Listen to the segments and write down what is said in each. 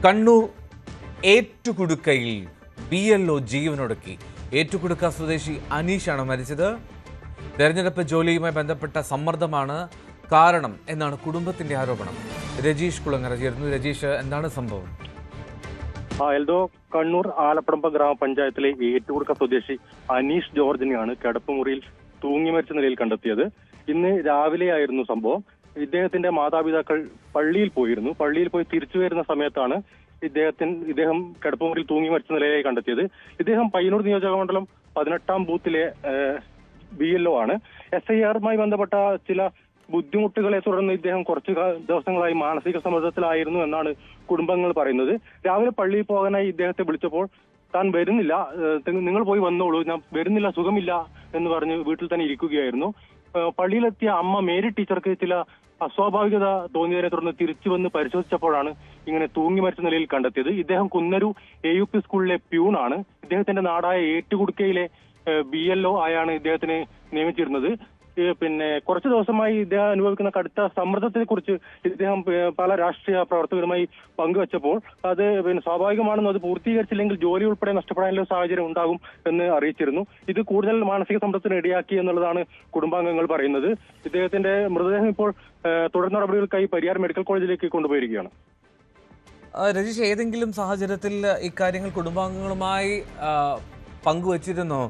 Kannur ഏറ്റുകുടുക്കയിൽ BLO ജീവനൊടുക്കി. Ettukudukka സ്വദേശി അനീഷാണ് മരിച്ചത്. തെരഞ്ഞെടുപ്പ് ജോലിയുമായി ബന്ധപ്പെട്ട സമ്മർദ്ദമാണ് കാരണം എന്നാണ് കുടുംബത്തിന്റെ ആരോപണം. രജീഷ് കുളങ്ങര ചേർന്നു. രജീഷ്, എന്താണ് സംഭവം? എൽദോ, കണ്ണൂർ ആലപ്പടമ്പ ഗ്രാമപഞ്ചായത്തിലെ ഏറ്റുകുടുക്ക സ്വദേശി അനീഷ് ജോർജിനെയാണ് കിടപ്പുമുറിയിൽ തൂങ്ങി മരിച്ച നിലയിൽ കണ്ടെത്തിയത്. ഇന്ന് രാവിലെയായിരുന്നു സംഭവം. ഇദ്ദേഹത്തിന്റെ മാതാപിതാക്കൾ പള്ളിയിൽ പോയി തിരിച്ചു വരുന്ന സമയത്താണ് ഇദ്ദേഹം കിടപ്പുമുറിയിൽ തൂങ്ങി മരിച്ച നിലയായി കണ്ടെത്തിയത്. ഇദ്ദേഹം പയ്യന്നൂർ നിയോജകമണ്ഡലം 18-ാം ബൂത്തിലെ BLO ആണ്. SIRമായി ബന്ധപ്പെട്ട ചില ബുദ്ധിമുട്ടുകളെ തുടർന്ന് ഇദ്ദേഹം കുറച്ചു ദിവസങ്ങളായി മാനസിക സമ്മർദ്ദത്തിലായിരുന്നു എന്നാണ് കുടുംബങ്ങൾ പറയുന്നത്. രാവിലെ പള്ളിയിൽ പോകാനായി ഇദ്ദേഹത്തെ വിളിച്ചപ്പോൾ താൻ വരുന്നില്ല, നിങ്ങൾ പോയി വന്നോളൂ, ഞാൻ വരുന്നില്ല, സുഖമില്ല എന്ന് പറഞ്ഞ് വീട്ടിൽ തന്നെ ഇരിക്കുകയായിരുന്നു. പള്ളിയിലെത്തിയ അമ്മ മേരി ടീച്ചർക്ക് ചില അസ്വാഭാവികത തോന്നിയതിനെ തുടർന്ന് തിരിച്ചു വന്ന് പരിശോധിച്ചപ്പോഴാണ് ഇങ്ങനെ തൂങ്ങി മരിച്ച നിലയിൽ കണ്ടെത്തിയത്. ഇദ്ദേഹം കുന്നരു AUP സ്കൂളിലെ പ്യൂണാണ്. ഇദ്ദേഹത്തിന്റെ നാടായ ഏറ്റുകുടുക്കയിലെ BLO ആയാണ് ഇദ്ദേഹത്തിനെ നിയമിച്ചിരുന്നത്. കുറച്ചു ദിവസമായി ഇദ്ദേഹം അനുഭവിക്കുന്ന കടുത്ത സമ്മർദ്ദത്തെ കുറിച്ച് ഇദ്ദേഹം പല രാഷ്ട്രീയ പ്രവർത്തകരുമായി പങ്കുവച്ചപ്പോൾ അത് സ്വാഭാവികമാണെന്നും അത് പൂർത്തീകരിച്ചില്ലെങ്കിൽ ജോലി ഉൾപ്പെടെ നഷ്ടപ്പെടാനുള്ള സാഹചര്യം ഉണ്ടാകും എന്ന് അറിയിച്ചിരുന്നു. ഇത് കൂടുതൽ മാനസിക സമ്മർദ്ദത്തിന് ഇടയാക്കി എന്നുള്ളതാണ് കുടുംബാംഗങ്ങൾ പറയുന്നത്. ഇദ്ദേഹത്തിന്റെ മൃതദേഹം ഇപ്പോൾ തുടർ നടപടികൾക്കായി പരിയാർ മെഡിക്കൽ കോളേജിലേക്ക് കൊണ്ടുപോയിരിക്കുകയാണ്. രജീഷ്, ഏതെങ്കിലും സാഹചര്യത്തിൽ ഇക്കാര്യങ്ങൾ കുടുംബാംഗങ്ങളുമായി പങ്കുവച്ചിരുന്നോ?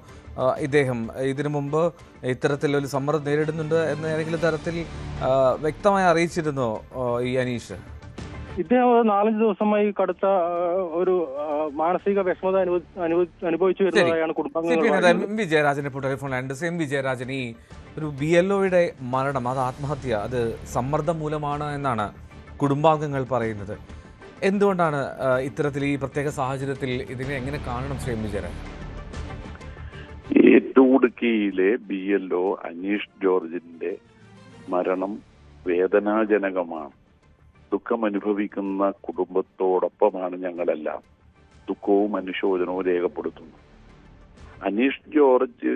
ഇദ്ദേഹം ഇതിനു മുമ്പ് ഇത്തരത്തിലൊരു സമ്മർദ്ദം നേരിടുന്നുണ്ട് എന്ന് ഏതെങ്കിലും തരത്തിൽ വ്യക്തമായി അറിയിച്ചിരുന്നോ ഈ അനീഷ്? ഇദ്ദേഹം 4-5 ദിവസമായി കടുത്ത ഒരു മാനസിക വിഷമത അനുഭവിച്ചു വരുന്നതായാണ് കുടുംബാംഗങ്ങൾ. MV ജയരാജനെ ഇപ്പോൾ ടെലിഫോണിലുണ്ട്. MV ജയരാജൻ, ഈ ഒരു BLOയുടെ മരണം, അത് ആത്മഹത്യ, അത് സമ്മർദ്ദം മൂലമാണ് എന്നാണ് കുടുംബാംഗങ്ങൾ പറയുന്നത്. എന്തുകൊണ്ടാണ് ഇത്തരത്തിൽ ഈ പ്രത്യേക സാഹചര്യത്തിൽ ഇതിനെ എങ്ങനെ കാണണം ശ്രീ MV ജയരാജൻ? ഏറ്റുകുടുക്കിയിലെ BLO അനീഷ് ജോർജിന്റെ മരണം വേദനാജനകമാണ്. ദുഃഖമനുഭവിക്കുന്ന കുടുംബത്തോടൊപ്പമാണ് ഞങ്ങളെല്ലാം. ദുഃഖവും അനുശോചനവും രേഖപ്പെടുത്തുന്നു. അനീഷ് ജോർജ്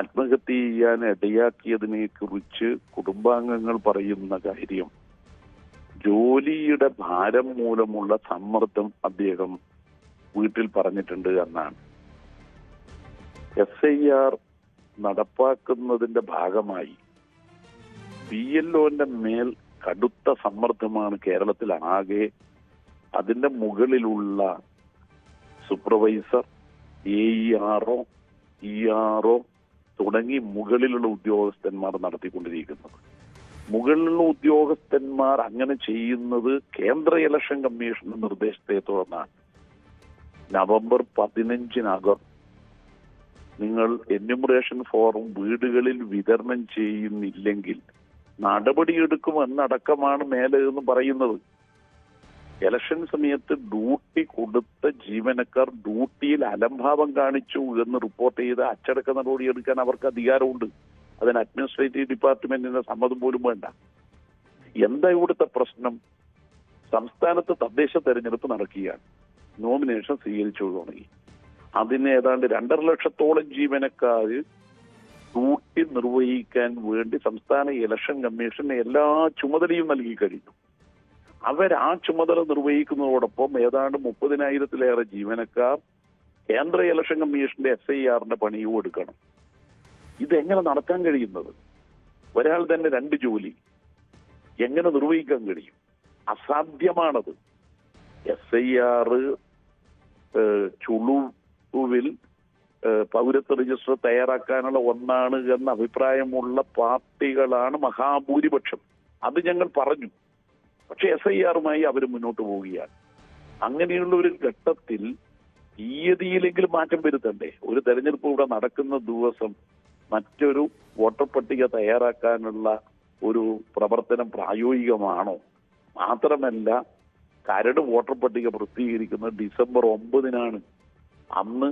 ആത്മഹത്യ ചെയ്യാൻ ഇടയാക്കിയതിനെ കുറിച്ച് കുടുംബാംഗങ്ങൾ പറയുന്ന കാര്യം, ജോലിയുടെ ഭാരം മൂലമുള്ള സമ്മർദ്ദം അദ്ദേഹം വീട്ടിൽ പറഞ്ഞിട്ടുണ്ട് എന്നാണ്. SIR നടപ്പാക്കുന്നതിന്റെ ഭാഗമായി BLOന്റെ മേൽ കടുത്ത സമ്മർദ്ദമാണ് കേരളത്തിൽ ആകെ. അതിന്റെ മുകളിലുള്ള സൂപ്പർവൈസർ, AERO, ERO തുടങ്ങി മുകളിലുള്ള ഉദ്യോഗസ്ഥന്മാർ നടത്തിക്കൊണ്ടിരിക്കുന്നത്. മുകളിലുള്ള ഉദ്യോഗസ്ഥന്മാർ അങ്ങനെ ചെയ്യുന്നത് കേന്ദ്ര ഇലക്ഷൻ കമ്മീഷന്റെ നിർദ്ദേശത്തെ തുടർന്നാണ്. നവംബർ 15-നകം നിങ്ങൾ എന്യൂമറേഷൻ ഫോം വീടുകളിൽ വിതരണം ചെയ്യുന്നില്ലെങ്കിൽ നടപടിയെടുക്കുമെന്നടക്കമാണ് മേലെ എന്ന് പറയുന്നത്. ഇലക്ഷൻ സമയത്ത് ഡ്യൂട്ടി കൊടുത്ത ജീവനക്കാർ ഡ്യൂട്ടിയിൽ അലംഭാവം കാണിച്ചു എന്ന് റിപ്പോർട്ട് ചെയ്ത് അച്ചടക്ക നടപടിയെടുക്കാൻ അവർക്ക് അധികാരമുണ്ട്. അതിന് അഡ്മിനിസ്ട്രേറ്റീവ് ഡിപ്പാർട്ട്മെന്റിന്റെ സമ്മതം പോലും വേണ്ട. എന്താ ഇവിടുത്തെ പ്രശ്നം? സംസ്ഥാനത്ത് തദ്ദേശ തെരഞ്ഞെടുപ്പ് നടക്കുകയാണ്. നോമിനേഷൻ സ്വീകരിച്ചു തുടങ്ങി. അതിന് ഏതാണ്ട് 2.5 ലക്ഷത്തോളം ജീവനക്കാർ ഡ്യൂട്ടി നിർവഹിക്കാൻ വേണ്ടി സംസ്ഥാന ഇലക്ഷൻ കമ്മീഷന് എല്ലാ ചുമതലയും നൽകി കഴിഞ്ഞു. ആ ചുമതല നിർവഹിക്കുന്നതോടൊപ്പം ഏതാണ്ട് 30,000-ലേറെ ജീവനക്കാർ കേന്ദ്ര ഇലക്ഷൻ കമ്മീഷന്റെ SIRന്റെ പണിയും എടുക്കണം. ഇതെങ്ങനെ നടക്കാൻ കഴിയുന്നത്? ഒരാൾ തന്നെ 2 ജോലി എങ്ങനെ നിർവഹിക്കാൻ കഴിയും? അസാധ്യമാണത്. SIR ചുളുവിൽ പൗരത്വ രജിസ്റ്റർ തയ്യാറാക്കാനുള്ള ഒന്നാണ് എന്ന അഭിപ്രായമുള്ള പാർട്ടികളാണ് മഹാഭൂരിപക്ഷം. അത് ഞങ്ങൾ പറഞ്ഞു. പക്ഷെ SIRമായി അവർ മുന്നോട്ട് പോവുകയാണ്. അങ്ങനെയുള്ള ഒരു ഘട്ടത്തിൽ തീയതിയിലെങ്കിലും മാറ്റം വരുത്തണ്ടേ? ഒരു തെരഞ്ഞെടുപ്പ് ഇവിടെ നടക്കുന്ന ദിവസം മറ്റൊരു വോട്ടർ പട്ടിക തയ്യാറാക്കാനുള്ള ഒരു പ്രവർത്തനം പ്രായോഗികമാണോ? മാത്രമല്ല, കരട് വോട്ടർ പട്ടിക പ്രസിദ്ധീകരിക്കുന്നത് ഡിസംബർ 9-നാണ്. അന്ന്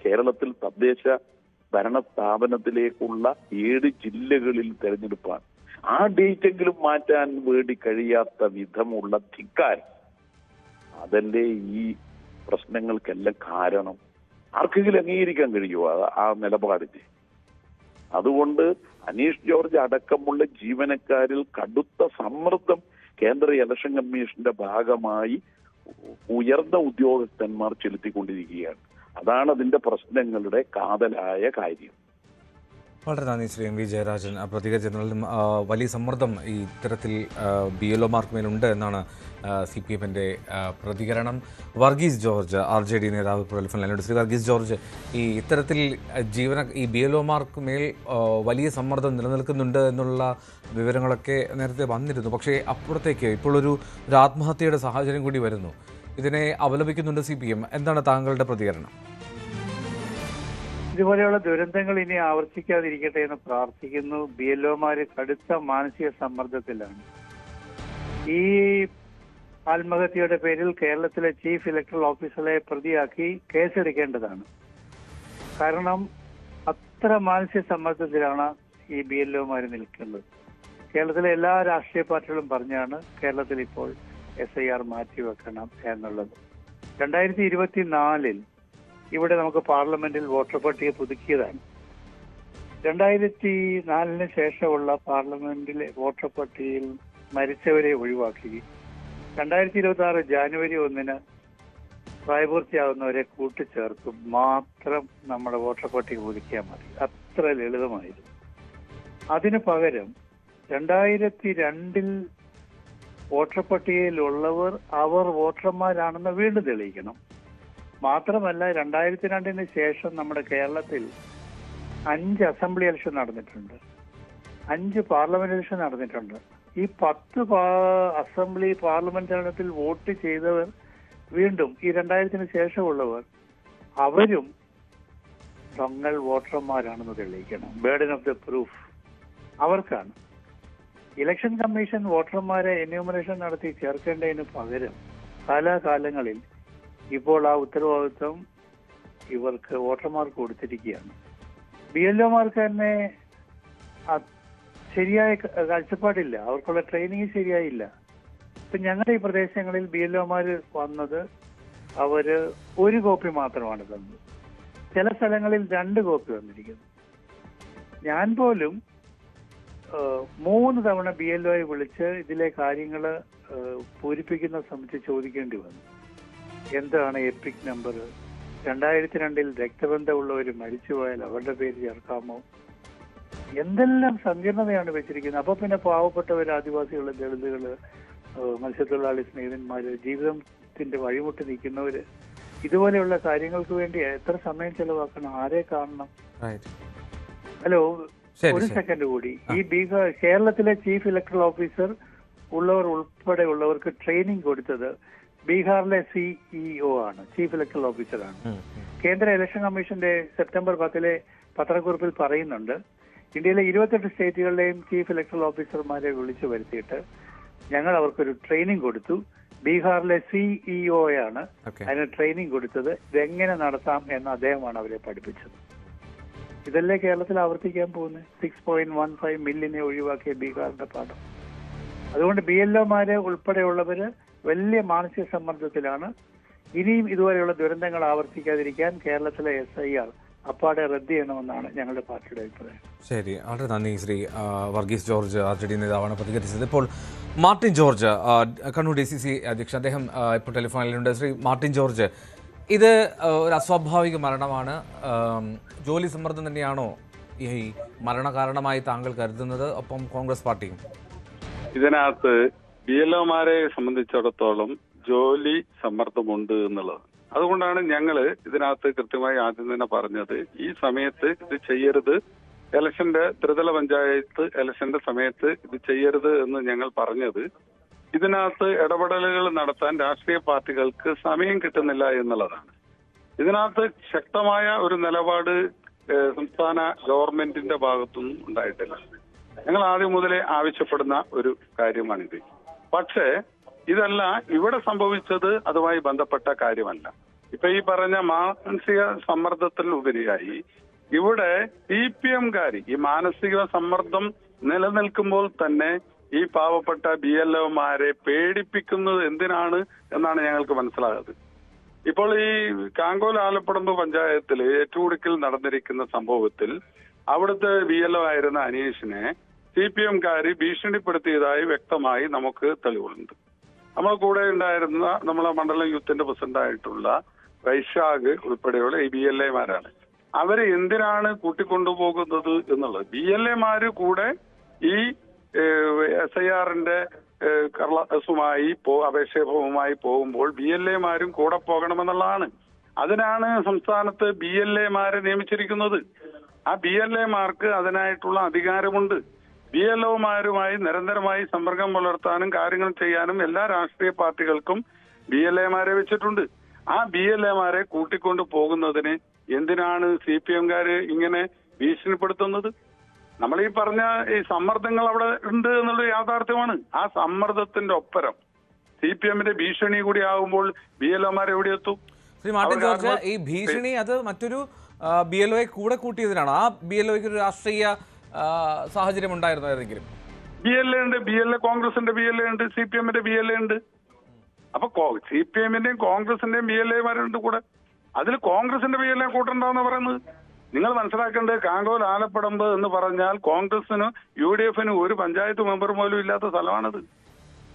കേരളത്തിൽ തദ്ദേശ ഭരണ സ്ഥാപനത്തിലേക്കുള്ള 7 ജില്ലകളിൽ തെരഞ്ഞെടുപ്പാണ്. ആ ഡേറ്റെങ്കിലും മാറ്റാൻ വേണ്ടി കഴിയാത്ത വിധമുള്ള ധിക്കാരം, അതല്ലേ ഈ പ്രശ്നങ്ങൾക്കെല്ലാം കാരണം? ആർക്കെങ്കിലും അംഗീകരിക്കാൻ കഴിയുമോ ആ നിലപാടിന്? അതുകൊണ്ട് അനീഷ് ജോർജ് അടക്കമുള്ള ജീവനക്കാരിൽ കടുത്ത സമ്മർദ്ദം കേന്ദ്ര ഇലക്ഷൻ കമ്മീഷന്റെ ഭാഗമായി ഉയർന്ന ഉദ്യോഗസ്ഥന്മാർ ചെലുത്തിക്കൊണ്ടിരിക്കുകയാണ്. അതാണ് അതിന്റെ പ്രശ്നങ്ങളുടെ കാതലായ കാര്യം. വളരെ നന്ദി ശ്രീ എം വി ജയരാജൻ. പ്രതികരിച്ചതിലും വലിയ സമ്മർദ്ദം ഈ ഇത്തരത്തിൽ BLOമാർക്ക് മേലുണ്ട് എന്നാണ് CPMന്റെ പ്രതികരണം. വർഗീസ് ജോർജ് RJD നേതാവ് ടെലിഫോണിലുണ്ട്. ശ്രീ വർഗീസ് ജോർജ്, ഈ ഇത്തരത്തിൽ ഈ BLOമാർക്ക് മേൽ വലിയ സമ്മർദ്ദം നിലനിൽക്കുന്നുണ്ട് എന്നുള്ള വിവരങ്ങളൊക്കെ നേരത്തെ വന്നിരുന്നു. പക്ഷേ അപ്പുറത്തേക്ക് ഇപ്പോൾ ഒരു ആത്മഹത്യയുടെ സാഹചര്യം കൂടി വരുന്നു. ഇതിനെ അപലപിക്കുന്നുണ്ട് CPM. എന്താണ് താങ്കളുടെ പ്രതികരണം? ഇതുപോലെയുള്ള ദുരന്തങ്ങൾ ഇനി ആവർത്തിക്കാതിരിക്കട്ടെ എന്ന് പ്രാർത്ഥിക്കുന്നു. BLOമാര് കടുത്ത മാനസിക സമ്മർദ്ദത്തിലാണ്. ഈ ആത്മഹത്യയുടെ പേരിൽ കേരളത്തിലെ ചീഫ് ഇലക്ടറൽ ഓഫീസറെ പ്രതിയാക്കി കേസെടുക്കേണ്ടതാണ്. കാരണം അത്ര മാനസിക സമ്മർദ്ദത്തിലാണ് ഈ BLOമാര് നിൽക്കുന്നത്. കേരളത്തിലെ എല്ലാ രാഷ്ട്രീയ പാർട്ടികളും പറഞ്ഞാണ് കേരളത്തിൽ ഇപ്പോൾ SIR മാറ്റിവെക്കണം എന്നുള്ളത്. 2024 ഇവിടെ നമുക്ക് പാർലമെന്റിൽ വോട്ടർ പട്ടിക പുതുക്കിയതാണ്. 2004 ശേഷമുള്ള പാർലമെന്റിലെ വോട്ടർ പട്ടികയിൽ മരിച്ചവരെ ഒഴിവാക്കി 2026 ജാനുവരി 1 പ്രായപൂർത്തിയാകുന്നവരെ കൂട്ടിച്ചേർക്കും മാത്രം നമ്മുടെ വോട്ടർ പട്ടിക പുതുക്കിയാൽ മതി. അത്ര ലളിതമായിരുന്നു. അതിനു പകരം 2002 വോട്ടർ പട്ടികയിലുള്ളവർ അവർ വോട്ടർമാരാണെന്ന് വീണ്ടും തെളിയിക്കണം. മാത്രമല്ല 2002 ശേഷം നമ്മുടെ കേരളത്തിൽ 5 അസംബ്ലി ഇലക്ഷൻ നടന്നിട്ടുണ്ട്, 5 പാർലമെന്റ് ഇലക്ഷൻ നടന്നിട്ടുണ്ട്. ഈ 10 അസംബ്ലി പാർലമെന്റ് തെരഞ്ഞെടുപ്പിൽ വോട്ട് ചെയ്തവർ വീണ്ടും ഈ 2000 ശേഷമുള്ളവർ അവരും തങ്ങൾ വോട്ടർമാരാണെന്ന് തെളിയിക്കണം. ബേർഡൻ ഓഫ് ദ പ്രൂഫ് അവർക്കാണ്. ഇലക്ഷൻ കമ്മീഷൻ വോട്ടർമാരെ എന്യൂമറേഷൻ നടത്തി ചേർക്കേണ്ടതിന് പകരം കാലാകാലങ്ങളിൽ ഇപ്പോൾ ആ ഉത്തരവാദിത്വം ഇവർക്ക് വോട്ടർമാർക്ക് കൊടുത്തിരിക്കുകയാണ്. BLOമാർക്ക് തന്നെ ശരിയായ കാഴ്ചപ്പാടില്ല, അവർക്കുള്ള ട്രെയിനിങ് ശരിയായില്ല. ഇപ്പൊ ഞങ്ങളുടെ ഈ പ്രദേശങ്ങളിൽ BLOമാര് വന്നത് അവര് 1 കോപ്പി മാത്രമാണ് തന്നത്. ചില സ്ഥലങ്ങളിൽ 2 കോപ്പി വന്നിരിക്കുന്നു. ഞാൻ പോലും 3 തവണ BLOയെ വിളിച്ച് ഇതിലെ കാര്യങ്ങൾ പൂരിപ്പിക്കുന്ന സംബന്ധിച്ച് ചോദിക്കേണ്ടി വന്നു. എന്താണ് എപ്പിക് നമ്പർ, 2002 രക്തബന്ധമുള്ളവർ മരിച്ചുപോയാൽ അവരുടെ പേര് ചേർക്കാമോ, എന്തെല്ലാം സങ്കീർണതയാണ് വെച്ചിരിക്കുന്നത്. അപ്പൊ പിന്നെ പാവപ്പെട്ടവർ, ആദിവാസികൾ, ദളിതുകള്, മത്സ്യത്തൊഴിലാളി സ്നേഹിതന്മാര്, ജീവിതത്തിന്റെ വഴിമുട്ടി നിൽക്കുന്നവര്, ഇതുപോലെയുള്ള കാര്യങ്ങൾക്ക് വേണ്ടി എത്ര സമയം ചെലവാക്കണം, ആരെ കാണണം? ഹലോ, ഒരു സെക്കൻഡ് കൂടി. ഈ കേരളത്തിലെ ചീഫ് ഇലക്ടറൽ ഓഫീസർ ഉൾപ്പെടെ ഉള്ളവർക്ക് ട്രെയിനിങ് കൊടുത്തത് ബീഹാറിലെ CEO ആണ്, ചീഫ് ഇലക്ടറൽ ഓഫീസറാണ്. കേന്ദ്ര ഇലക്ഷൻ കമ്മീഷന്റെ സെപ്റ്റംബർ 10 പത്രക്കുറിപ്പിൽ പറയുന്നുണ്ട്, ഇന്ത്യയിലെ 28 സ്റ്റേറ്റുകളിലെയും ചീഫ് ഇലക്ടറൽ ഓഫീസർമാരെ വിളിച്ചു വരുത്തിയിട്ട് ഞങ്ങൾ അവർക്കൊരു ട്രെയിനിങ് കൊടുത്തു. ബീഹാറിലെ CEO ആണ് അതിന് ട്രെയിനിങ് കൊടുത്തത്. ഇതെങ്ങനെ നടത്താം എന്ന് അദ്ദേഹമാണ് അവരെ പഠിപ്പിച്ചത്. ഇതല്ലേ കേരളത്തിൽ ആവർത്തിക്കാൻ പോകുന്നത്? 6.15 മില്യനെ ഒഴിവാക്കിയ ബീഹാറിന്റെ പാഠം. അതുകൊണ്ട് BLOമാരെ ഉൾപ്പെടെയുള്ളവര് വലിയ മാനസിക സമ്മർദ്ദത്തിലാണ്. ഇനിയും ഇതുപോലെയുള്ള ദുരന്തങ്ങൾ ആവർത്തിക്കാതിരിക്കാൻ കേരളത്തിലെ SIR അപ്പാടെ റദ്ദ് ചെയ്യണമെന്നാണ് ഞങ്ങളുടെ പാർട്ടിയുടെ അഭിപ്രായം. ശരി, വളരെ നന്ദി. ശ്രീ വർഗീസ് ജോർജ് RJD നേതാവാണ് പ്രതികരിച്ചത്. ഇപ്പോൾ മാർട്ടിൻ ജോർജ്, കണ്ണൂർ DCC അധ്യക്ഷൻ, അദ്ദേഹം ഇപ്പോൾ ടെലിഫോണിലുണ്ട്. ശ്രീ മാർട്ടിൻ ജോർജ്, ഇത് ഒരു അസ്വാഭാവിക മരണമാണ്. ജോലി സമ്മർദ്ദം തന്നെയാണോ ഈ മരണകാരണമായി താങ്കൾ കരുതുന്നത്? ഒപ്പം കോൺഗ്രസ് പാർട്ടിയും ഇതിനകത്ത് BLOമാരെ സംബന്ധിച്ചിടത്തോളം ജോലി സമ്മർദ്ദമുണ്ട് എന്നുള്ളത്. അതുകൊണ്ടാണ് ഞങ്ങൾ ഇതിനകത്ത് കൃത്യമായി ആദ്യം തന്നെ പറഞ്ഞത്, ഈ സമയത്ത് ഇത് ചെയ്യരുത്, ഇലക്ഷന്റെ ത്രിതല പഞ്ചായത്ത് ഇലക്ഷന്റെ സമയത്ത് ഇത് ചെയ്യരുത് എന്ന് ഞങ്ങൾ പറഞ്ഞത്. ഇതിനകത്ത് ഇടപെടലുകൾ നടത്താൻ രാഷ്ട്രീയ പാർട്ടികൾക്ക് സമയം കിട്ടുന്നില്ല എന്നുള്ളതാണ്. ഇതിനകത്ത് ശക്തമായ ഒരു നിലപാട് സംസ്ഥാന ഗവൺമെന്റിന്റെ ഭാഗത്തുനിന്നും ഉണ്ടായിട്ടില്ല. ഞങ്ങൾ ആദ്യം മുതലേ ആവശ്യപ്പെടുന്ന ഒരു കാര്യമാണിത്. പക്ഷേ ഇതല്ല ഇവിടെ സംഭവിച്ചത്, അതുമായി ബന്ധപ്പെട്ട കാര്യമല്ല. ഇപ്പൊ ഈ പറഞ്ഞ മാനസിക സമ്മർദ്ദത്തിൽ ഉപരിയായി ഇവിടെ CPMകാരി ഈ മാനസിക സമ്മർദ്ദം നിലനിൽക്കുമ്പോൾ തന്നെ ഈ പാവപ്പെട്ട BLOമാരെ പേടിപ്പിക്കുന്നത് എന്തിനാണ് എന്നാണ് ഞങ്ങൾക്ക് മനസ്സിലാകുന്നത്. ഇപ്പോൾ ഈ കാങ്കോൽ ആലപ്പടമ്പ് പഞ്ചായത്തിൽ ഏറ്റുമുടിക്കൽ നടന്നിരിക്കുന്ന സംഭവത്തിൽ അവിടുത്തെ BLO ആയിരുന്ന അനീഷിനെ CPMകാരി ഭീഷണിപ്പെടുത്തിയതായി വ്യക്തമായി നമുക്ക് തെളിവുണ്ട്. നമ്മളെ കൂടെ ഉണ്ടായിരുന്ന നമ്മളെ മണ്ഡലം യൂത്തിന്റെ പ്രസിഡന്റായിട്ടുള്ള വൈശാഖ് ഉൾപ്പെടെയുള്ള ഈ BLA-മാരാണ്. അവരെ എന്തിനാണ് കൂട്ടിക്കൊണ്ടുപോകുന്നത് എന്നുള്ളത്. BLA-മാര് കൂടെ ഈ SIR-ന്റെ കടലാസുമായി അപേക്ഷവുമായി പോകുമ്പോൾ BLA-മാരും കൂടെ പോകണമെന്നുള്ളതാണ്. അതിനാണ് സംസ്ഥാനത്ത് BLA-മാരെ നിയമിച്ചിരിക്കുന്നത്. ആ BLA-മാർക്ക് അതിനായിട്ടുള്ള അധികാരമുണ്ട്. BLO-മാരുമായി നിരന്തരമായി സമ്പർക്കം പുലർത്താനും കാര്യങ്ങൾ ചെയ്യാനും എല്ലാ രാഷ്ട്രീയ പാർട്ടികൾക്കും BLA-മാരെ വെച്ചിട്ടുണ്ട്. ആ BLA-മാരെ കൂട്ടിക്കൊണ്ടു പോകുന്നതിന് എന്തിനാണ് CPM-കാര് ഇങ്ങനെ ഭീഷണിപ്പെടുത്തുന്നത്? നമ്മൾ ഈ പറഞ്ഞ ഈ സമ്മർദ്ദങ്ങൾ അവിടെ ഉണ്ട് എന്നുള്ളത് യാഥാർത്ഥ്യമാണ്. ആ സമ്മർദ്ദത്തിന്റെ ഒപ്പരം CPM-ന്റെ ഭീഷണി കൂടി ആകുമ്പോൾ BLO-മാർ എവിടെ എത്തും? ശ്രീ മാർട്ടിൻ ജോർജ്, ഈ ഭീഷണി അത് മറ്റൊരു BLO-യെ കൂടെ കൂട്ടിയതിനാണ്. ആ BLO-യ്ക്ക് ഒരു രാഷ്ട്രീയ സാഹചര്യം ഉണ്ടായിരുന്നു ഏതെങ്കിലും? BLA ഉണ്ട്, BLA കോൺഗ്രസിന്റെ BLA ഉണ്ട്, CPM-ന്റെ BLA ഉണ്ട്. അപ്പൊ CPM-ന്റെയും കോൺഗ്രസിന്റെയും BLA-മാരുണ്ട് കൂടെ. അതിൽ കോൺഗ്രസിന്റെ BLA കൂട്ടണ്ടെന്ന് പറയുന്നത് നിങ്ങൾ മനസ്സിലാക്കേണ്ടത്. കാങ്കോൽ ആലപ്പടമ്പ് എന്ന് പറഞ്ഞാൽ കോൺഗ്രസിന് UDF-ന് ഒരു പഞ്ചായത്ത് മെമ്പർ പോലും ഇല്ലാത്ത സ്ഥലമാണത്.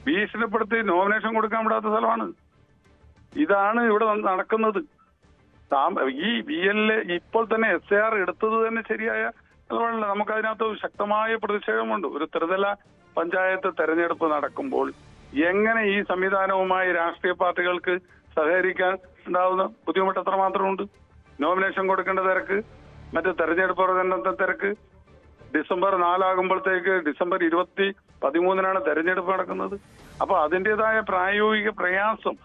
ഭീഷണിപ്പെടുത്തി നോമിനേഷൻ കൊടുക്കാൻ വിടാത്ത സ്ഥലമാണ്. ഇതാണ് ഇവിടെ നടക്കുന്നത്. ഈ BLA ഇപ്പോൾ തന്നെ SIR എടുത്തത് തന്നെ ശരിയായ നിലപാടല്ല. നമുക്കതിനകത്ത് ശക്തമായ പ്രതിഷേധമുണ്ട്. ഒരു ത്രിതല പഞ്ചായത്ത് തെരഞ്ഞെടുപ്പ് നടക്കുമ്പോൾ എങ്ങനെ ഈ സംവിധാനവുമായി രാഷ്ട്രീയ പാർട്ടികൾക്ക് സഹകരിക്കാൻ ഉണ്ടാവുന്ന ബുദ്ധിമുട്ട് എത്രമാത്രമുണ്ട്? നോമിനേഷൻ കൊടുക്കേണ്ട തിരക്ക്, മറ്റ് തെരഞ്ഞെടുപ്പ് പ്രചരണത്തെ തിരക്ക്. ഡിസംബർ 4 ആകുമ്പോഴത്തേക്ക് ഡിസംബർ 13 തെരഞ്ഞെടുപ്പ് നടക്കുന്നത്. അപ്പൊ അതിൻ്റെതായ പ്രായോഗിക പ്രയാസം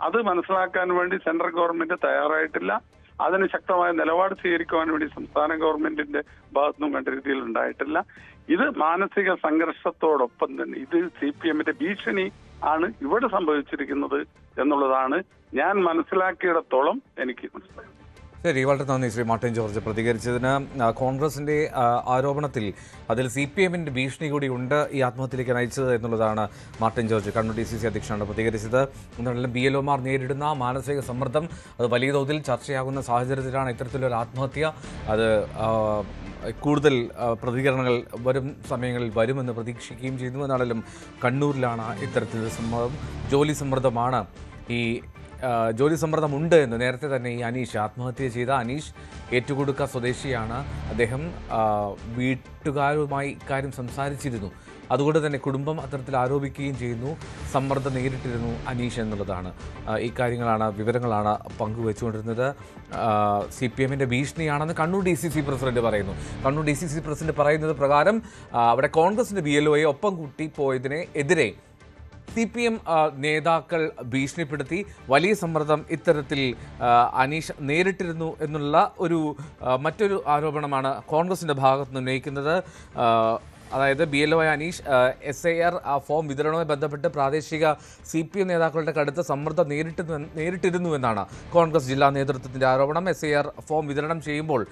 അത് മനസ്സിലാക്കാൻ വേണ്ടി സെൻട്രൽ ഗവൺമെന്റ് തയ്യാറായിട്ടില്ല. അതിന് ശക്തമായ നിലപാട് സ്വീകരിക്കുവാൻ വേണ്ടി സംസ്ഥാന ഗവൺമെന്റിന്റെ ഭാഗത്തുനിന്നും വേണ്ട രീതിയിൽ ഉണ്ടായിട്ടില്ല. ഇത് മാനസിക സംഘർഷത്തോടൊപ്പം തന്നെ ഇത് CPM-ന്റെ ഭീഷണി ആണ് ഇവിടെ സംഭവിച്ചിരിക്കുന്നത് എന്നുള്ളതാണ് ഞാൻ മനസ്സിലാക്കിയിടത്തോളം എനിക്ക് മനസ്സിലായത്. ശരി, വളരെ നന്ദി ശ്രീ മാർട്ടിൻ ജോർജ് പ്രതികരിച്ചതിന്. കോൺഗ്രസിന്റെ ആരോപണത്തിൽ അതിൽ CPM-ന്റെ ഭീഷണി കൂടി ഉണ്ട് ഈ ആത്മഹത്യയിലേക്ക് നയിച്ചത് എന്നുള്ളതാണ് മാർട്ടിൻ ജോർജ് കണ്ണൂർ DCC അധ്യക്ഷനാണ് പ്രതികരിച്ചത്. എന്നാലും BLO-മാർ നേരിടുന്ന മാനസിക സമ്മർദ്ദം അത് വലിയ തോതിൽ ചർച്ചയാകുന്ന സാഹചര്യത്തിലാണ് ഇത്തരത്തിലൊരു ആത്മഹത്യ. അത് കൂടുതൽ പ്രതികരണങ്ങൾ വരും സമയങ്ങളിൽ വരുമെന്ന് പ്രതീക്ഷിക്കുകയും ചെയ്യുന്നു. എന്നാലും കണ്ണൂരിലാണ് ഇത്തരത്തിലൊരു സമ്മർദ്ദം, ജോലി സമ്മർദ്ദമാണ്. ഈ ജോലി സമ്മർദ്ദമുണ്ട് എന്ന് നേരത്തെ തന്നെ ഈ അനീഷ് ആത്മഹത്യ ചെയ്ത അനീഷ് ഏറ്റുകൊടുക്ക സ്വദേശിയാണ്. അദ്ദേഹം വീട്ടുകാരുമായി ഇക്കാര്യം സംസാരിച്ചിരുന്നു. അതുകൊണ്ട് തന്നെ കുടുംബം അത്തരത്തിൽ ആരോപിക്കുകയും ചെയ്യുന്നു. സമ്മർദ്ദം നേരിട്ടിരുന്നു അനീഷ് എന്നുള്ളതാണ്. ഈ വിവരങ്ങളാണ് പങ്കുവെച്ചുകൊണ്ടിരുന്നത്. CPM-ന്റെ ഭീഷണിയാണെന്ന് കണ്ണൂർ DCC പ്രസിഡന്റ് പറയുന്നു. കണ്ണൂർ DCC പ്രസിഡന്റ് പറയുന്നത് പ്രകാരം അവിടെ കോൺഗ്രസിന്റെ BLO-യെ ഒപ്പം കൂട്ടിപ്പോയതിനെ എതിരെ CPM നേതാക്കൾ ഭീഷണിപ്പെടുത്തി വലിയ സമ്മർദ്ദം ഇത്തരത്തിൽ അനീഷ് നേരിട്ടിരുന്നു എന്നുള്ള മറ്റൊരു ആരോപണമാണ് കോൺഗ്രസിൻ്റെ ഭാഗത്ത് നിന്ന് ഉന്നയിക്കുന്നത്. അതായത് BLO-ആയ അനീഷ് SIR ഫോം വിതരണവുമായി ബന്ധപ്പെട്ട് പ്രാദേശിക CPM നേതാക്കളുടെ കടുത്ത സമ്മർദ്ദം നേരിട്ടിരുന്നു എന്നാണ് കോൺഗ്രസ് ജില്ലാ നേതൃത്വത്തിൻ്റെ ആരോപണം. SIR ഫോം വിതരണം ചെയ്യുമ്പോൾ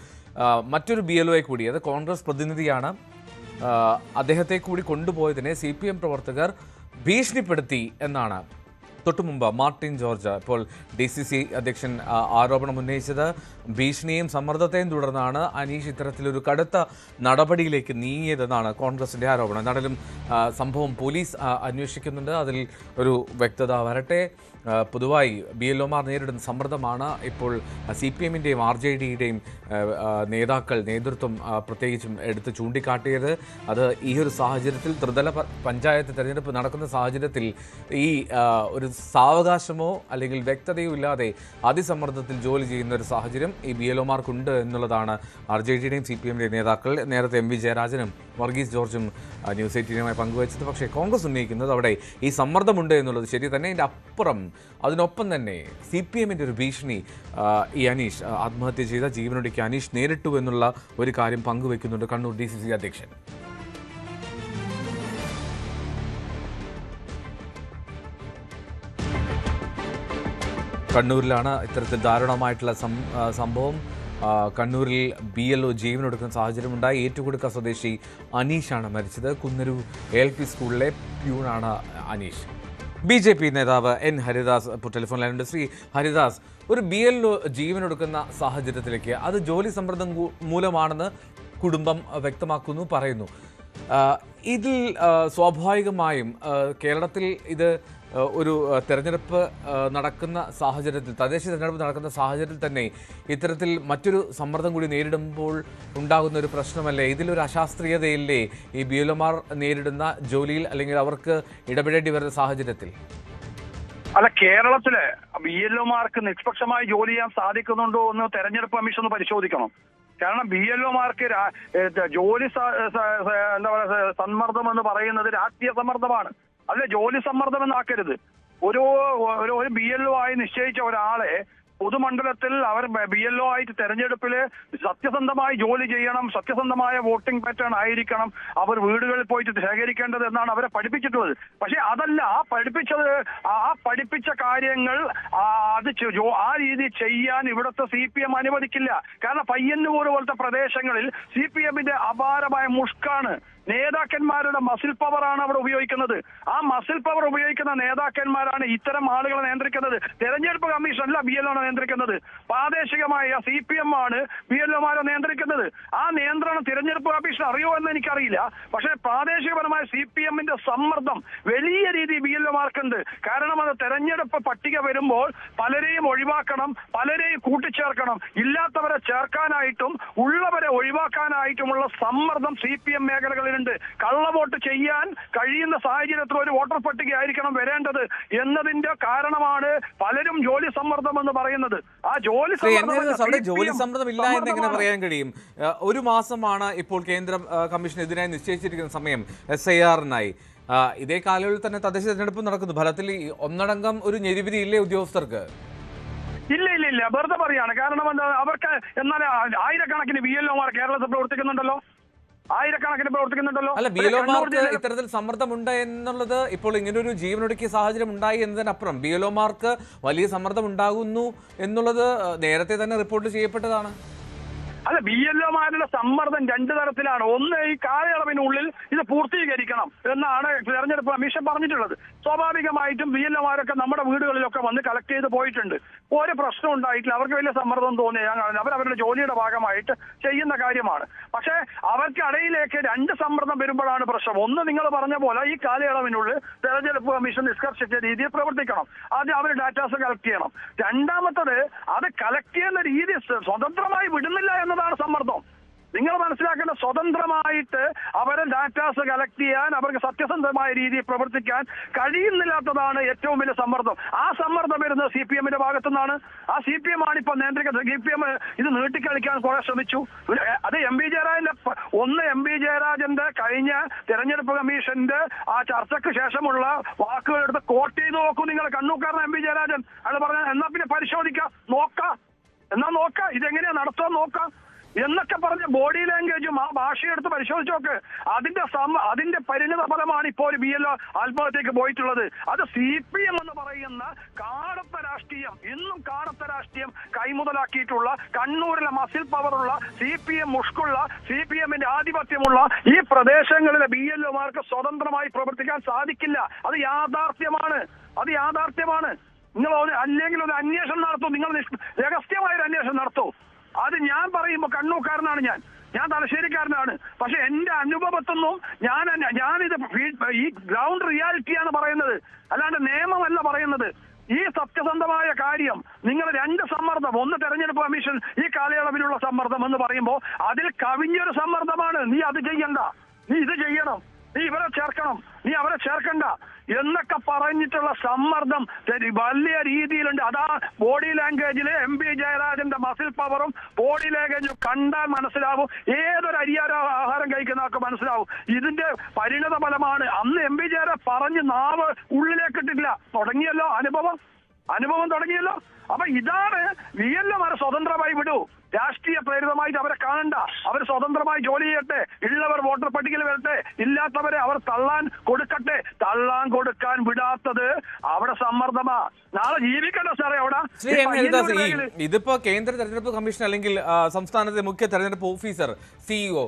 മറ്റൊരു BLO-യെ കൂടി, അത് കോൺഗ്രസ് പ്രതിനിധിയാണ്, അദ്ദേഹത്തെ കൂടി കൊണ്ടുപോയതിനെ CPM പ്രവർത്തകർ ഭീഷണിപ്പെടുത്തി എന്നാണ് തൊട്ടുമുമ്പ് മാർട്ടിൻ ജോർജ് ഇപ്പോൾ DCC അധ്യക്ഷൻ ആരോപണം ഉന്നയിച്ചത്. ഭീഷണിയും സമ്മർദ്ദത്തെയും തുടർന്നാണ് അനീഷ് ഇത്തരത്തിലൊരു കടുത്ത നടപടിയിലേക്ക് നീങ്ങിയതെന്നാണ് കോൺഗ്രസിൻ്റെ ആരോപണം. എന്നാലും സംഭവം പോലീസ് അന്വേഷിക്കുന്നുണ്ട്. അതിൽ ഒരു വ്യക്തത വരട്ടെ. പൊതുവായി BLO-മാർ നേരിടുന്ന സമ്മർദ്ദമാണ് ഇപ്പോൾ CPM-ൻ്റെയും RJD-യുടെയും നേതൃത്വം പ്രത്യേകിച്ചും എടുത്ത് ചൂണ്ടിക്കാട്ടിയത്. അത് ഈ ഒരു സാഹചര്യത്തിൽ ത്രിതല പഞ്ചായത്ത് തെരഞ്ഞെടുപ്പ് നടക്കുന്ന സാഹചര്യത്തിൽ ഈ ഒരു സാവകാശമോ അല്ലെങ്കിൽ വ്യക്തതയോ ഇല്ലാതെ അതിസമ്മർദ്ദത്തിൽ ജോലി ചെയ്യുന്ന ഒരു സാഹചര്യം ഈ BLO-മാർക്കുണ്ട് എന്നുള്ളതാണ് RJD-യുടെയും CPM-ൻ്റെയും നേതാക്കൾ നേരത്തെ MV ജയരാജനും വർഗീസ് ജോർജും ന്യൂസ് 18-നുമായി പങ്കുവച്ചത്. പക്ഷേ കോൺഗ്രസ് ഉന്നയിക്കുന്നത് അവിടെ ഈ സമ്മർദ്ദമുണ്ട് എന്നുള്ളത് ശരി തന്നെ. ഇതിൻ്റെ അപ്പുറം അതിനൊപ്പം തന്നെ CPM-ൻ്റെ ഒരു ഭീഷണി ഈ അനീഷ് ആത്മഹത്യ ചെയ്ത ജീവനൊടുക്കി അനീഷ് നേരിട്ടു എന്നുള്ള ഒരു കാര്യം പങ്കുവെക്കുന്നുണ്ട് കണ്ണൂർ DCC അധ്യക്ഷൻ. കണ്ണൂരിലാണ് ഇത്തരത്തിൽ ദാരുണമായിട്ടുള്ള സംഭവം. കണ്ണൂരിൽ BLO ജീവനൊടുക്കുന്ന സാഹചര്യമുണ്ടായി. ഏറ്റുകൊടുക്ക സ്വദേശി അനീഷാണ് മരിച്ചത്. കുന്നരു ALP സ്കൂളിലെ പ്യൂണാണ് അനീഷ്. BJP നേതാവ് N ഹരിദാസ് ഇപ്പോൾ ടെലിഫോൺ ലൈനുണ്ട്. ശ്രീ ഹരിദാസ്, ഒരു BLO ജീവനൊടുക്കുന്ന സാഹചര്യത്തിലേക്ക് അത് ജോലി സമ്മർദ്ദം മൂലമാണെന്ന് കുടുംബം വ്യക്തമാക്കുന്നു, പറയുന്നു. ഇതിൽ സ്വാഭാവികമായും കേരളത്തിൽ ഇത് ഒരു തെരഞ്ഞെടുപ്പ് നടക്കുന്ന സാഹചര്യത്തിൽ, തദ്ദേശ തെരഞ്ഞെടുപ്പ് നടക്കുന്ന സാഹചര്യത്തിൽ തന്നെ ഇത്തരത്തിൽ മറ്റൊരു സമ്മർദ്ദം കൂടി നേരിടുമ്പോൾ ഉണ്ടാകുന്ന ഒരു പ്രശ്നമല്ലേ? ഇതിലൊരു അശാസ്ത്രീയതയില്ലേ ഈ BLOമാർ നേരിടുന്ന ജോലിയിൽ, അല്ലെങ്കിൽ അവർക്ക് ഇടപെടേണ്ടി വരുന്ന സാഹചര്യത്തിൽ? അല്ല, കേരളത്തില് BLOമാർക്ക് നിഷ്പക്ഷമായി ജോലി ചെയ്യാൻ സാധിക്കുന്നുണ്ടോ എന്ന് തെരഞ്ഞെടുപ്പ് കമ്മീഷൻ ഒന്ന് പരിശോധിക്കണം. കാരണം BLOമാർക്ക് ജോലി എന്താ പറയുക, സമ്മർദ്ദം എന്ന് പറയുന്നത് രാഷ്ട്രീയ സമ്മർദ്ദമാണ്, അല്ലെ ജോലി സമ്മർദ്ദം എന്നാക്കരുത്. ഒരു BLO ആയി നിശ്ചയിച്ച ഒരാളെ പൊതുമണ്ഡലത്തിൽ അവർ BLO ആയിട്ട് തെരഞ്ഞെടുപ്പില് സത്യസന്ധമായി ജോലി ചെയ്യണം, സത്യസന്ധമായ വോട്ടിംഗ് പാറ്റേൺ ആയിരിക്കണം, അവർ വീടുകളിൽ പോയിട്ട് ശേഖരിക്കേണ്ടത് എന്നാണ് അവരെ പഠിപ്പിച്ചിട്ടുള്ളത്. പക്ഷെ അതല്ല, ആ പഠിപ്പിച്ച കാര്യങ്ങൾ ആ രീതി ചെയ്യാൻ ഇവിടുത്തെ CPM അനുവദിക്കില്ല. കാരണം പയ്യന്നൂർ പോലത്തെ പ്രദേശങ്ങളിൽ CPMന്റെ അപാരമായ മുഷ്കാണ്. നേതാക്കന്മാരുടെ മസിൽ പവറാണ് അവിടെ ഉപയോഗിക്കുന്നത്. ആ മസിൽ പവർ ഉപയോഗിക്കുന്ന നേതാക്കന്മാരാണ് ഇത്തരം ആളുകളെ നിയന്ത്രിക്കുന്നത്. തെരഞ്ഞെടുപ്പ് കമ്മീഷനല്ല BLO നിയന്ത്രിക്കുന്നത്, പ്രാദേശികമായ CPM ആണ് BLOമാരെ നിയന്ത്രിക്കുന്നത്. ആ നിയന്ത്രണം തിരഞ്ഞെടുപ്പ് കമ്മീഷൻ അറിയോ എന്ന് എനിക്കറിയില്ല. പക്ഷേ പ്രാദേശികപരമായ CPMന്റെ സമ്മർദ്ദം വലിയ രീതിയിൽ BLOമാർക്കുണ്ട്. കാരണം അത് തെരഞ്ഞെടുപ്പ് പട്ടിക വരുമ്പോൾ പലരെയും ഒഴിവാക്കണം, പലരെയും കൂട്ടിച്ചേർക്കണം, ഇല്ലാത്തവരെ ചേർക്കാനായിട്ടും ഉള്ളവരെ ഒഴിവാക്കാനായിട്ടുമുള്ള സമ്മർദ്ദം CPM മേഖലകളിൽ ഉണ്ട്. കള്ളവോട്ട് ചെയ്യാൻ കഴിയുന്ന സാഹചര്യത്തിൽ ഒരു വോട്ടർ പട്ടിക ആയിരിക്കണം വരേണ്ടത് എന്നതിന്റെ കാരണമാണ് പലരും ജോലി സമ്മർദ്ദം എന്ന് പറയുന്നത്. ആ ജോലി സമ്മർദ്ദം ഇല്ല എന്ന് എങ്ങനെ പറയാൻ കഴിയും? ഒരു മാസമാണ് ഇപ്പോൾ കേന്ദ്രം കമ്മീഷൻ ഇതിനായി നിശ്ചയിച്ചിരിക്കുന്ന സമയം SIRനായി. ഇതേ കാലയളവിൽ തന്നെ തദ്ദേശ തെരഞ്ഞെടുപ്പ് നടക്കുന്നു. ഫലത്തിൽ ഒന്നടങ്കം ഒരു ഞെരിപിരി ഇല്ലേ ഉദ്യോഗസ്ഥർക്ക്? ഇല്ല, വെറുതെ പറയാണ്. കാരണം എന്താ, അവർക്ക് എന്നാൽ ആയിരക്കണക്കിന് BLOമാർ കേരളത്തിൽ പ്രവർത്തിക്കുന്നുണ്ടല്ലോ. അല്ല, BLOമാർക്ക് ഇത്തരത്തിൽ സമ്മർദ്ദമുണ്ട് എന്നുള്ളത്, ഇപ്പോൾ ഇങ്ങനൊരു ജീവനൊടുക്കിയ സാഹചര്യം ഉണ്ടായി എന്നതിനപ്പുറം BLOമാർക്ക് വലിയ സമ്മർദ്ദം ഉണ്ടാകുന്നു എന്നുള്ളത് നേരത്തെ തന്നെ റിപ്പോർട്ട് ചെയ്യപ്പെട്ടതാണ്. അല്ല, BLOമാരുടെ സമ്മർദ്ദം രണ്ടു തരത്തിലാണ്. ഒന്ന്, ഈ കാലയളവിനുള്ളിൽ ഇത് പൂർത്തീകരിക്കണം എന്നാണ് തെരഞ്ഞെടുപ്പ് കമ്മീഷൻ പറഞ്ഞിട്ടുള്ളത്. സ്വാഭാവികമായിട്ടും BLOമാരൊക്കെ നമ്മുടെ വീടുകളിലൊക്കെ വന്ന് കളക്ട് ചെയ്ത് പോയിട്ടുണ്ട്. ഒരു പ്രശ്നം ഉണ്ടായിട്ടില്ല. അവർക്ക് വലിയ സമ്മർദ്ദം തോന്നിയ അവരവരുടെ ജോലിയുടെ ഭാഗമായിട്ട് ചെയ്യുന്ന കാര്യമാണ്. പക്ഷേ അവർക്കിടയിലേക്ക് രണ്ട് സമ്മർദ്ദം വരുമ്പോഴാണ് പ്രശ്നം. ഒന്ന്, നിങ്ങൾ പറഞ്ഞ പോലെ ഈ കാലയളവിനുള്ളിൽ തെരഞ്ഞെടുപ്പ് കമ്മീഷൻ നിഷ്കർഷിച്ച രീതിയിൽ പ്രവർത്തിക്കണം. ആദ്യം അവർ ഡാറ്റാസ് കളക്ട് ചെയ്യണം. രണ്ടാമത്തത്, അത് കളക്ട് ചെയ്യുന്ന രീതി സ്വതന്ത്രമായി വിടുന്നില്ല എന്നതാണ് സമ്മർദ്ദം. നിങ്ങൾ മനസ്സിലാക്കേണ്ട, സ്വതന്ത്രമായിട്ട് അവരെ ഡാറ്റാസ് കളക്ട് ചെയ്യാൻ, അവർക്ക് സത്യസന്ധമായ രീതിയിൽ പ്രവർത്തിക്കാൻ കഴിയുന്നില്ലാത്തതാണ് ഏറ്റവും വലിയ സമ്മർദ്ദം. ആ സമ്മർദ്ദം വരുന്നത് CPMന്റെ ഭാഗത്തു നിന്നാണ്. ആ CPM ആണ് ഇപ്പൊ നിയന്ത്രിക്കുന്നത്. CPM ഇത് നീട്ടിക്കളിക്കാൻ കുറെ ശ്രമിച്ചു. അത് MV ജയരാജന്റെ കഴിഞ്ഞ തെരഞ്ഞെടുപ്പ് കമ്മീഷന്റെ ആ ചർച്ചയ്ക്ക് ശേഷമുള്ള വാക്കുകൾ എടുത്ത് കോട്ട് ചെയ്ത് നോക്കൂ നിങ്ങൾ. കണ്ണൂക്കാരൻ MV ജയരാജൻ അത് പറഞ്ഞ, എന്നാ പിന്നെ പരിശോധിക്കാം, നോക്കാം ഇതെങ്ങനെയാ നടത്താൻ നോക്കാം എന്നൊക്കെ പറഞ്ഞ ബോഡി ലാംഗ്വേജും ആ ഭാഷയെടുത്ത് പരിശോധിച്ച് നോക്ക്. അതിന്റെ പരിണിത ഫലമാണ് ഇപ്പോൾ BLO ആത്മഹത്യക്ക് പോയിട്ടുള്ളത്. അത് CPM എന്ന് പറയുന്ന കാണത്ത രാഷ്ട്രീയം, ഇന്നും കാണത്ത രാഷ്ട്രീയം കൈമുതലാക്കിയിട്ടുള്ള, കണ്ണൂരിലെ മസിൽ പവറുള്ള, CPM മുഷ്കുള്ള, CPMന്റെ ആധിപത്യമുള്ള ഈ പ്രദേശങ്ങളിലെ BLOമാർക്ക് സ്വതന്ത്രമായി പ്രവർത്തിക്കാൻ സാധിക്കില്ല. അത് യാഥാർത്ഥ്യമാണ്. നിങ്ങൾ അല്ലെങ്കിൽ ഒരു അന്വേഷണം നടത്തൂ. നിങ്ങൾ രഹസ്യമായൊരു അന്വേഷണം നടത്തൂ. അത് ഞാൻ പറയുമ്പോൾ കണ്ണൂക്കാരനാണ്, ഞാൻ തലശ്ശേരിക്കാരനാണ്. പക്ഷെ എന്റെ അനുഭവത്തൊന്നും ഞാനിത് ഈ ഗ്രൗണ്ട് റിയാലിറ്റിയാണ് പറയുന്നത്, അല്ലാണ്ട് നിയമമല്ല പറയുന്നത്. ഈ സത്യസന്ധമായ കാര്യം, നിങ്ങൾ രണ്ട് സമ്മർദ്ദം, ഒന്ന് തെരഞ്ഞെടുപ്പ് കമ്മീഷൻ ഈ കാലയളവിലുള്ള സമ്മർദ്ദം എന്ന് പറയുമ്പോൾ അതിൽ കവിഞ്ഞൊരു സമ്മർദ്ദമാണ്. നീ അത് ചെയ്യണ്ട, നീ ഇത് ചെയ്യണം, നീ ഇവരെ ചേർക്കണം, നീ അവരെ ചേർക്കണ്ട എന്നൊക്കെ പറഞ്ഞിട്ടുള്ള സമ്മർദ്ദം വലിയ രീതിയിലുണ്ട്. അതാ ബോഡി ലാംഗ്വേജില് MV ജയരാജന്റെ മസിൽ പവറും ബോഡി ലാംഗ്വേജും കണ്ടാൽ മനസ്സിലാവും. ഏതൊരു ആഹാരം കഴിക്കുന്നതൊക്കെ മനസ്സിലാവും. ഇതിന്റെ പരിണിത ഫലമാണ്. അന്ന് MV ജയരാജ് പറഞ്ഞ് നാവ് ഉള്ളിലേക്കിട്ടില്ല. തുടങ്ങിയല്ലോ അനുഭവം തുടങ്ങിയല്ലോ. അപ്പൊ ഇതാണ് BLOമാരെ സ്വതന്ത്രമായി വിടൂ. രാഷ്ട്രീയ പ്രേരിതമായിട്ട് അവരെ കാണണ്ട. അവർ സ്വതന്ത്രമായി ജോലി ചെയ്യട്ടെ. ഉള്ളവർ വോട്ടർ പട്ടികയിൽ വരട്ടെ, ഇല്ലാത്തവരെ അവർ തള്ളാൻ കൊടുക്കാൻ വിടാത്തത് അവിടെ സമ്മർദ്ദമാ. നാളെ ജീവിക്കണ്ട സാറേ അവിടെ. ഇതിപ്പോ കേന്ദ്ര തെരഞ്ഞെടുപ്പ് കമ്മീഷൻ അല്ലെങ്കിൽ സംസ്ഥാനത്തെ മുഖ്യ തെരഞ്ഞെടുപ്പ് ഓഫീസർ CEO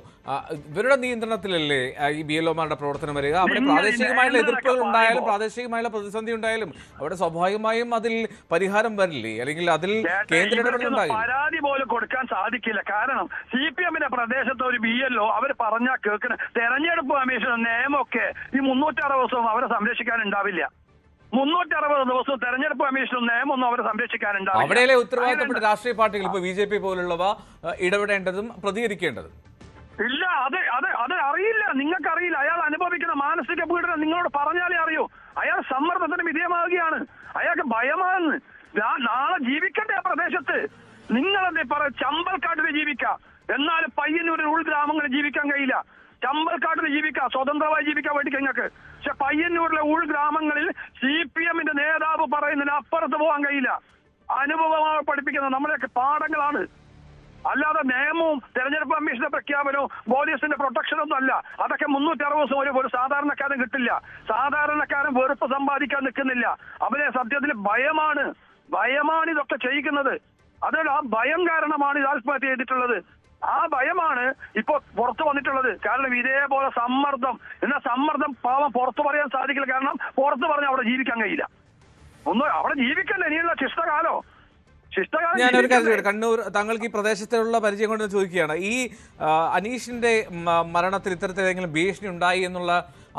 ഇവരുടെ നിയന്ത്രണത്തിലല്ലേ ഈ BLOമാരുടെ പ്രവർത്തനം വരിക? അവിടെ പ്രാദേശികമായുള്ള എതിർപ്പുകൾ ഉണ്ടായാലും, പ്രാദേശികമായുള്ള പ്രതിസന്ധി ഉണ്ടായാലും അവിടെ സ്വാഭാവികമായും അതിൽ പരിഹാരം വരില്ലേ? അല്ലെങ്കിൽ അതിൽ കേന്ദ്ര ഇടപെടൽ ഉണ്ടാകില്ല. പരാതി പോലും കൊടുക്കാൻ സാധിക്കില്ല. കാരണം CPMന്റെ പ്രദേശത്ത് ഒരു BLO അവർ പറഞ്ഞാൽ കേൾക്കുന്ന തെരഞ്ഞെടുപ്പ് കമ്മീഷൻ നിയമമൊക്കെ ഈ 360 ദിവസവും അവരെ സംരക്ഷിക്കാൻ ഉണ്ടാവില്ല. 360 ദിവസവും തെരഞ്ഞെടുപ്പ് കമ്മീഷനും നിയമമൊന്നും അവരെ സംരക്ഷിക്കാനുണ്ടാവില്ല. അവിടെയല്ലേ ഉത്തരവാദിത്തപ്പെട്ട രാഷ്ട്രീയ പാർട്ടികൾ ഇപ്പൊ BJP പോലുള്ളവ ഇടപെടേണ്ടതും പ്രതികരിക്കേണ്ടതും? ഇല്ല, അത് അറിയില്ല, നിങ്ങൾക്കറിയില്ല. അയാൾ അനുഭവിക്കുന്ന മാനസിക പീഡനം നിങ്ങളോട് പറഞ്ഞാലേ അറിയൂ. അയാൾ സമ്മർദ്ദത്തിന് വിധേയമാവുകയാണ്. അയാൾക്ക് ഭയമാണ്. നാളെ ജീവിക്കണ്ടേ ആ പ്രദേശത്ത്? നിങ്ങളെന്തേ ചമ്പൽക്കാട്ടിൽ ജീവിക്കാം, എന്നാലും പയ്യന്നൂരിൽ ഉൾഗ്രാമങ്ങളിൽ ജീവിക്കാൻ കഴിയില്ല. ചമ്പൽക്കാട്ടിൽ ജീവിക്കാം, സ്വതന്ത്രമായി ജീവിക്കാൻ വേണ്ടി നിങ്ങൾക്ക്. പക്ഷെ പയ്യന്നൂരിലെ ഉൾഗ്രാമങ്ങളിൽ CPM-ന്റെ നേതാവ് പറയുന്നതിന് അപ്പുറത്ത് പോകാൻ കഴിയില്ല. അനുഭവമാണ് പഠിപ്പിക്കുന്നത്, നമ്മളെയൊക്കെ പാഠങ്ങളാണ്. അല്ലാതെ നിയമവും തെരഞ്ഞെടുപ്പ് കമ്മീഷന്റെ പ്രഖ്യാപനവും പോലീസിന്റെ പ്രൊട്ടക്ഷനൊന്നും അല്ല. അതൊക്കെ 360 ദിവസം ഒരു സാധാരണക്കാരൻ കിട്ടില്ല. സാധാരണക്കാരൻ വെറുപ്പ് സമ്പാദിക്കാൻ നിൽക്കുന്നില്ല. അവരെ സത്യത്തിൽ ഭയമാണ് ഇതൊക്കെ ചെയ്യിക്കുന്നത്. അതുകൊണ്ട് ആ ഭയം കാരണമാണ് ഇത് ആത്മഹത്യ ചെയ്തിട്ടുള്ളത്. ആ ഭയമാണ് ഇപ്പൊ പുറത്തു വന്നിട്ടുള്ളത്. കാരണം ഇതേപോലെ സമ്മർദ്ദം, എന്നാൽ സമ്മർദ്ദം പാവം പുറത്തു പറയാൻ സാധിക്കില്ല. കാരണം പുറത്തു പറഞ്ഞാൽ അവിടെ ജീവിക്കാൻ കഴിയില്ല. അവിടെ ജീവിക്കണ്ടേ ഇനിയുള്ള ശിഷ്ടകാലം. ഞാനൊരു കാര്യം, കണ്ണൂർ, താങ്കൾക്ക് ഈ പ്രദേശത്തുള്ള പരിചയം കൊണ്ട് ചോദിക്കുകയാണ്, ഈ അനീഷിന്റെ മരണത്തിൽ ഇത്തരത്തിലെങ്കിലും ഭീഷണി ഉണ്ടായി എന്നുള്ള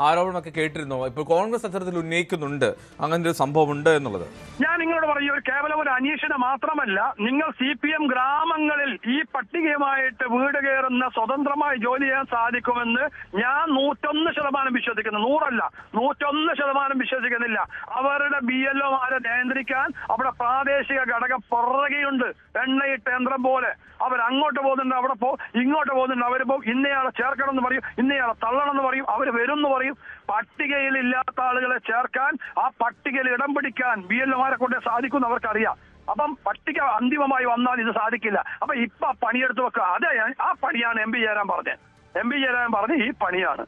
ആരോപണമൊക്കെ കേട്ടിരുന്നോ? ഇപ്പോൾ കോൺഗ്രസ് അത്തരത്തിൽ ഉന്നയിക്കുന്നുണ്ട് അങ്ങനെ ഒരു സംഭവം ഉണ്ട് എന്നുള്ളത്. ഞാൻ നിങ്ങളോട് പറയും, കേവലം ഒരു അനീഷിനെ മാത്രമല്ല, നിങ്ങൾ CPM ഗ്രാമങ്ങളിൽ ഈ പട്ടികയുമായിട്ട് വീട് കയറുന്ന സ്വതന്ത്രമായി ജോലി ചെയ്യാൻ സാധിക്കുമെന്ന് ഞാൻ 101% വിശ്വസിക്കുന്നു. 100 അല്ല, 101% വിശ്വസിക്കുന്നില്ല. അവരുടെ BLO-മാരെ നിയന്ത്രിക്കാൻ അവിടെ പ്രാദേശിക ഘടകം പുറകെയുണ്ട്. എണ്ണയിട്ട യന്ത്രം പോലെ അവരങ്ങോട്ട് പോകുന്നുണ്ട്, അവിടെ ഇങ്ങോട്ട് പോകുന്നുണ്ട്. അവരിപ്പോ ഇന്നയാളെ ചേർക്കണം എന്ന് പറയും, ഇന്നയാളെ തള്ളണം എന്ന് പറയും, അവർ വരും എന്ന് പറയും. പട്ടികയിൽ ഇല്ലാത്ത ആളുകളെ ചേർക്കാൻ, ആ പട്ടികയിൽ ഇടം പിടിക്കാൻ BLO-മാരെ കൊണ്ടേ സാധിക്കും അവർക്കറിയാം. അപ്പം പട്ടിക അന്തിമമായി വന്നാൽ ഇത് സാധിക്കില്ല. അപ്പൊ ഇപ്പൊ പണിയെടുത്ത് വെക്കുക. അതെ, ആ പണിയാണ് MP ജയരാജൻ പറഞ്ഞത്. MP ജയരാജൻ പറഞ്ഞ് ഈ പണിയാണ്.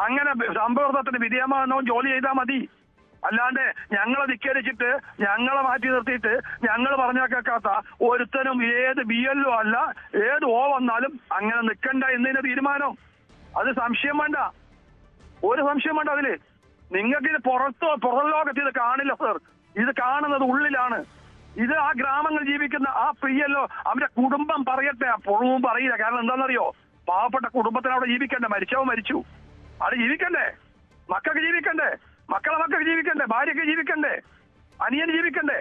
അങ്ങനെ സമ്മർദ്ദത്തിന് വിധേയമാകുന്നവൻ ജോലി ചെയ്താൽ മതി. അല്ലാണ്ട് ഞങ്ങളെ ധിക്കരിച്ചിട്ട്, ഞങ്ങളെ മാറ്റി നിർത്തിയിട്ട്, ഞങ്ങൾ പറഞ്ഞാൽ കേൾക്കാത്ത ഒരുത്തനും ഏത് BLO അല്ല, ഏത് വന്നാലും അങ്ങനെ നിൽക്കണ്ട എന്നതിന് തീരുമാനം. അത് സംശയം വേണ്ട, ഒരു സംശയം വേണ്ട അതില്. നിങ്ങൾക്ക് ഇത് പുറം ലോകത്ത് ഇത് കാണില്ല സർ. ഇത് കാണുന്നത് ഉള്ളിലാണ്. ഇത് ആ ഗ്രാമങ്ങൾ ജീവിക്കുന്ന ആ PLO അവരുടെ കുടുംബം പറയട്ടെ, പുറവും പറയില്ല. കാരണം എന്താണെന്നറിയോ? പാവപ്പെട്ട കുടുംബത്തിന് അവിടെ ജീവിക്കണ്ടേ? മരിച്ചവൻ മരിച്ചു, അവിടെ ജീവിക്കണ്ടേ? മക്കൾക്ക് ജീവിക്കണ്ടേ? മക്കൾക്ക് ജീവിക്കണ്ടേ? ഭാര്യയ്ക്ക് ജീവിക്കണ്ടേ? അനിയന് ജീവിക്കണ്ടേ?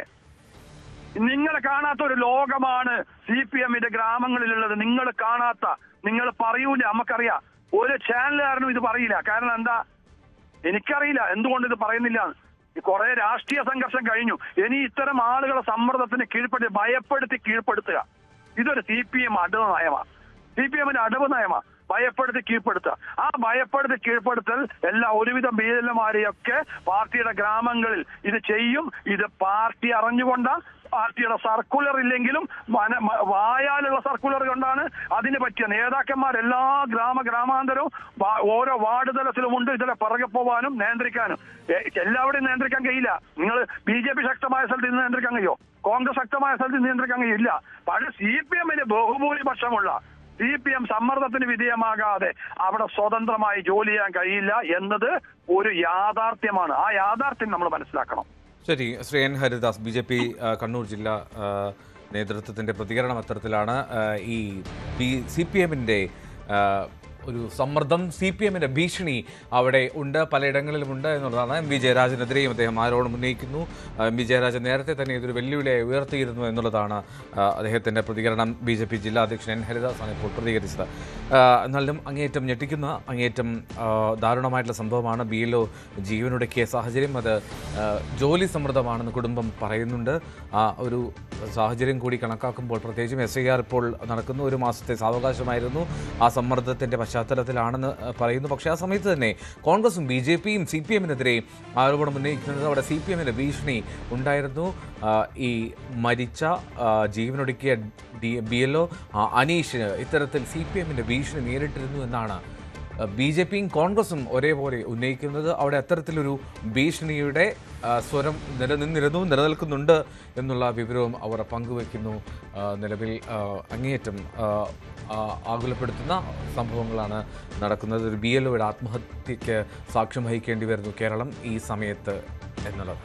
നിങ്ങൾ കാണാത്ത ഒരു ലോകമാണ് CPM-ന്റെ ഗ്രാമങ്ങളിലുള്ളത്. നിങ്ങൾ കാണാത്ത, നിങ്ങൾ പറയൂല, നമുക്കറിയാം. ഒരു ചാനലുകാരനും ഇത് പറയില്ല. കാരണം എന്താ? എനിക്കറിയില്ല എന്തുകൊണ്ട് ഇത് പറയുന്നില്ല. കുറെ രാഷ്ട്രീയ സംഘർഷം കഴിഞ്ഞു. ഇനി ഇത്തരം ആളുകളെ സമ്മർദ്ദത്തിന് ഭയപ്പെടുത്തി കീഴ്പ്പെടുത്തുക, ഇതൊരു CPM അടവ് നയമാണ്. CPM-ന്റെ അടവ് നയമാണ് ഭയപ്പെടുത്തി കീഴ്പ്പെടുത്തുക. ആ ഭയപ്പെടുത്തി കീഴ്പ്പെടുത്തൽ ഒരുവിധം BLO-മാരെയൊക്കെ പാർട്ടിയുടെ ഗ്രാമങ്ങളിൽ ഇത് ചെയ്യും. ഇത് പാർട്ടി അറിഞ്ഞുകൊണ്ട, പാർട്ടിയുടെ സർക്കുലർ ഇല്ലെങ്കിലും വായാലുള്ള സർക്കുലർ കൊണ്ടാണ് അതിന് പറ്റിയ നേതാക്കന്മാർ എല്ലാ ഗ്രാമാന്തരവും ഓരോ വാർഡ് തലത്തിലുമുണ്ട്. ഇതിലെ പിറകെ പോവാനും നിയന്ത്രിക്കാനും. എല്ലാവരുടെയും നിയന്ത്രിക്കാൻ കഴിയില്ല. നിങ്ങൾ BJP ശക്തമായ സ്ഥലത്ത് നിയന്ത്രിക്കാൻ കഴിയോ? കോൺഗ്രസ് ശക്തമായ സ്ഥലത്ത് നിയന്ത്രിക്കാൻ കഴിയില്ല. പക്ഷേ CPM-ന് ബഹുഭൂരിപക്ഷമുള്ള CPM സമ്മർദ്ദത്തിന് വിധേയമാകാതെ അവിടെ സ്വതന്ത്രമായി ജോലി ചെയ്യാൻ കഴിയില്ല എന്നത് ഒരു യാഥാർത്ഥ്യമാണ്. ആ യാഥാർത്ഥ്യം നമ്മൾ മനസ്സിലാക്കണം. ശരി, ശ്രീ N. ഹരിദാസ്, BJP കണ്ണൂർ ജില്ലാ നേതൃത്വത്തിൻ്റെ പ്രതികരണം അത്തരത്തിലാണ്. ഈ CPM-ന്റെ ഒരു സമ്മർദ്ദം, CPM-ന്റെ ഭീഷണി അവിടെ ഉണ്ട്, പലയിടങ്ങളിലുമുണ്ട് എന്നുള്ളതാണ്. MP ജയരാജനെതിരെയും അദ്ദേഹം ആരോപണം ഉന്നയിക്കുന്നു. MP ജയരാജൻ നേരത്തെ തന്നെ ഇതൊരു വെല്ലുവിളിയായി ഉയർത്തിയിരുന്നു എന്നുള്ളതാണ് അദ്ദേഹത്തിൻ്റെ പ്രതികരണം. BJP ജില്ലാ അധ്യക്ഷൻ N. ഹരിദാസാണ് ഇപ്പോൾ പ്രതികരിച്ചത്. എന്നാലും അങ്ങേയറ്റം ഞെട്ടിക്കുന്ന, അങ്ങേയറ്റം ദാരുണമായിട്ടുള്ള സംഭവമാണ്. BLO ജീവനൊടുക്കിയ സാഹചര്യം, അത് ജോലി സമ്മർദ്ദമാണെന്ന് കുടുംബം പറയുന്നുണ്ട്. ആ ഒരു സാഹചര്യം കൂടി കണക്കാക്കുമ്പോൾ, പ്രത്യേകിച്ചും SIR ഇപ്പോൾ നടക്കുന്ന 1 മാസത്തെ സാവകാശമായിരുന്നു, ആ സമ്മർദ്ദത്തിൻ്റെ പശ്ചാത്തലത്തിലാണെന്ന് പറയുന്നു. പക്ഷേ ആ സമയത്ത് തന്നെ കോൺഗ്രസും BJP-യും CPM-നെതിരെ ആരോപണം ഉന്നയിക്കുന്നത് അവിടെ CPM-ന്റെ ഭീഷണി ഉണ്ടായിരുന്നു. ഈ മരിച്ച ജീവനൊടുക്കിയ BLO അനീഷിന് ഇത്തരത്തിൽ CPM-ന്റെ ഭീഷണി നേരിട്ടിരുന്നു എന്നാണ് BJP-യും കോൺഗ്രസും ഒരേപോലെ ഉന്നയിക്കുന്നത്. അവിടെ അത്തരത്തിലൊരു ഭീഷണിയുടെ സ്വരം നിലനിൽക്കുന്നുണ്ട് എന്നുള്ള വിവരവും അവർ പങ്കുവയ്ക്കുന്നു. നിലവിൽ അങ്ങേയറ്റം ആകുലപ്പെടുത്തുന്ന സംഭവങ്ങളാണ് നടക്കുന്നത്. ഒരു BLO-യുടെ ആത്മഹത്യയ്ക്ക് സാക്ഷ്യം വഹിക്കേണ്ടി വരുന്നു കേരളം ഈ സമയത്ത് എന്നുള്ളത്.